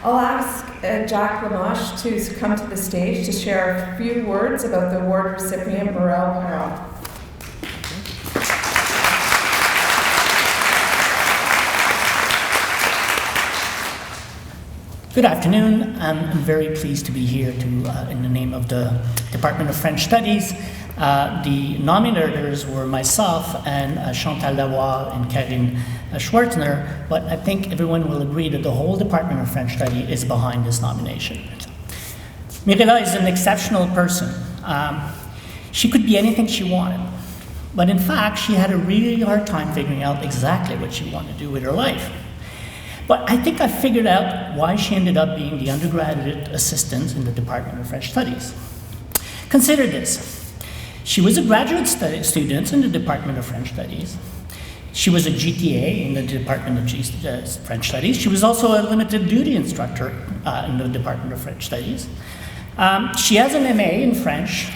I'll ask Jack Lamache to come to the stage to share a few words about the award recipient, Mirela Parau. Good afternoon. I'm very pleased to be here in the name of the Department of French Studies. The nominators were myself and Chantal Lavoie and Karine Schwartzner, but I think everyone will agree that the whole Department of French Study is behind this nomination. Mirela is an exceptional person. She could be anything she wanted, but in fact, she had a really hard time figuring out exactly what she wanted to do with her life. But I think I figured out why she ended up being the undergraduate assistant in the Department of French Studies. Consider this. She was a graduate student in the Department of French Studies. She was a GTA in the Department of French Studies. She was also a limited duty instructor in the Department of French Studies. She has an MA in French.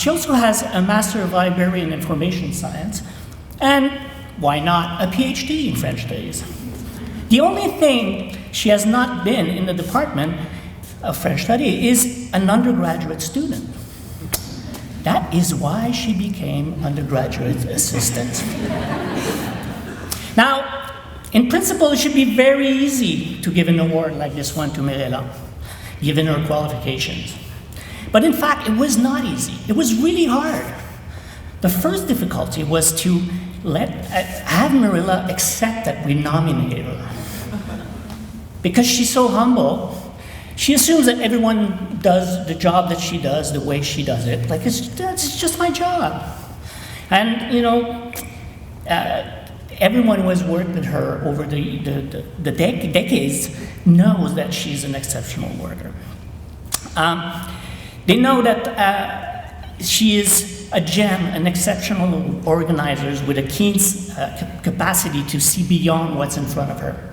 She also has a Master of Library and Information Science. And why not a PhD in French Studies? The only thing she has not been in the Department of French Study is an undergraduate student. That is why she became undergraduate assistant. Now, in principle, it should be very easy to give an award like this one to Mirela, given her qualifications. But in fact, it was not easy. It was really hard. The first difficulty was to have Mirela accept that we nominated her. Because she's so humble, she assumes that everyone does the job that she does the way she does it. Like, it's just my job. And, you know, everyone who has worked with her over the decades knows that she's an exceptional worker. They know that she is a gem, an exceptional organizer with a keen capacity to see beyond what's in front of her.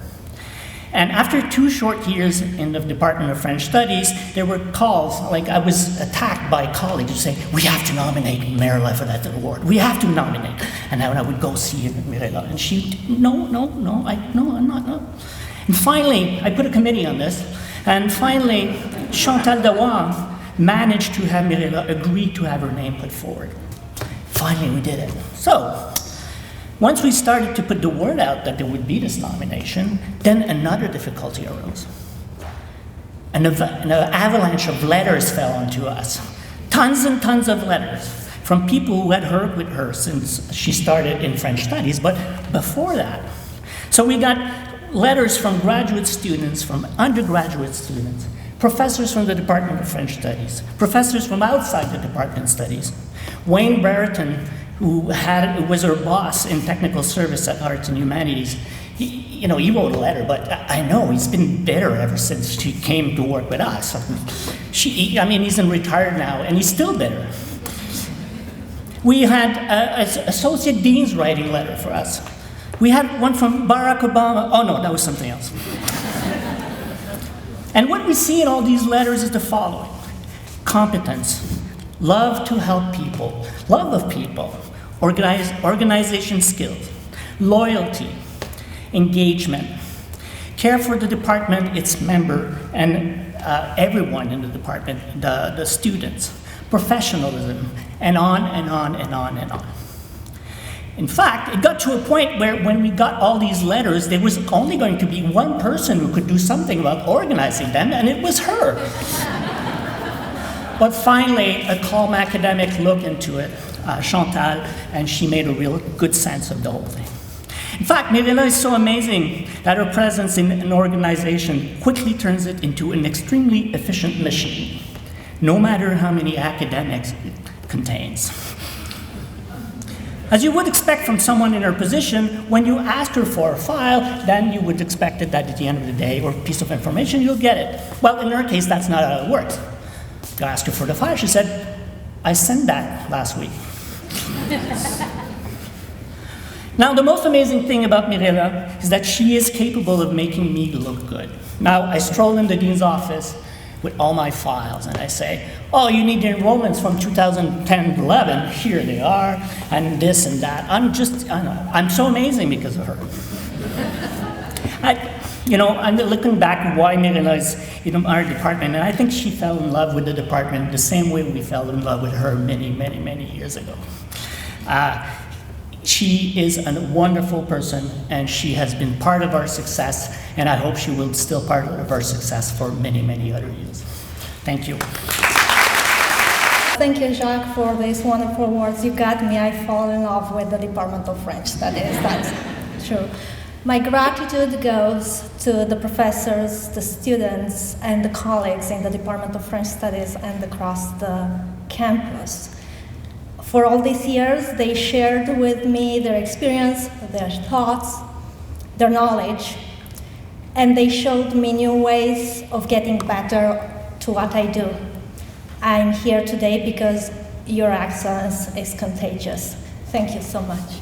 And after 2 short years in the Department of French Studies, there were calls, like I was attacked by colleagues who say, we have to nominate Mirela for that award. We have to nominate. And I would go see Mirela, and she, no, I'm not. And finally, I put a committee on this, and finally, Chantal Lavoie managed to have Mirela agree to have her name put forward. Finally, we did it. So, once we started to put the word out that there would be this nomination, then another difficulty arose. An avalanche of letters fell onto us. Tons and tons of letters from people who had worked with her since she started in French Studies, but before that. So we got letters from graduate students, from undergraduate students, professors from the Department of French Studies, professors from outside the Department of Studies. Wayne Brereton, who was her boss in technical service at Arts and Humanities, he wrote a letter, but I know he's been bitter ever since she came to work with us. He's retired now, and he's still bitter. We had associate deans writing a letter for us. We had one from Barack Obama. Oh no, that was something else. And what we see in all these letters is the following: competence, love to help people, love of people, organization skills, loyalty, engagement, care for the department, its member, and everyone in the department, the students, professionalism, and on and on and on and on. In fact, it got to a point where when we got all these letters, there was only going to be one person who could do something about organizing them, and it was her. But finally, a calm academic looked into it, Chantal, and she made a real good sense of the whole thing. In fact, Mirela is so amazing that her presence in an organization quickly turns it into an extremely efficient machine, no matter how many academics it contains. As you would expect from someone in her position, when you ask her for a file, then you would expect that at the end of the day, or a piece of information, you'll get it. Well, in her case, that's not how it works. I asked her for the file. She said, I sent that last week. Now, the most amazing thing about Mirela is that she is capable of making me look good. Now, I stroll in the dean's office with all my files, and I say, oh, you need the enrollments from 2010-11. Here they are, and this and that. I'm so amazing because of her. I'm looking back why Mirela is in our department, and I think she fell in love with the department the same way we fell in love with her many, many, many years ago. She is a wonderful person, and she has been part of our success, and I hope she will still part of our success for many, many other years. Thank you. Thank you, Jacques, for these wonderful words. You got me. I fall in love with the Department of French Studies. That's true. My gratitude goes to the professors, the students, and the colleagues in the Department of French Studies and across the campus. For all these years, they shared with me their experience, their thoughts, their knowledge, and they showed me new ways of getting better to what I do. I'm here today because your excellence is contagious. Thank you so much.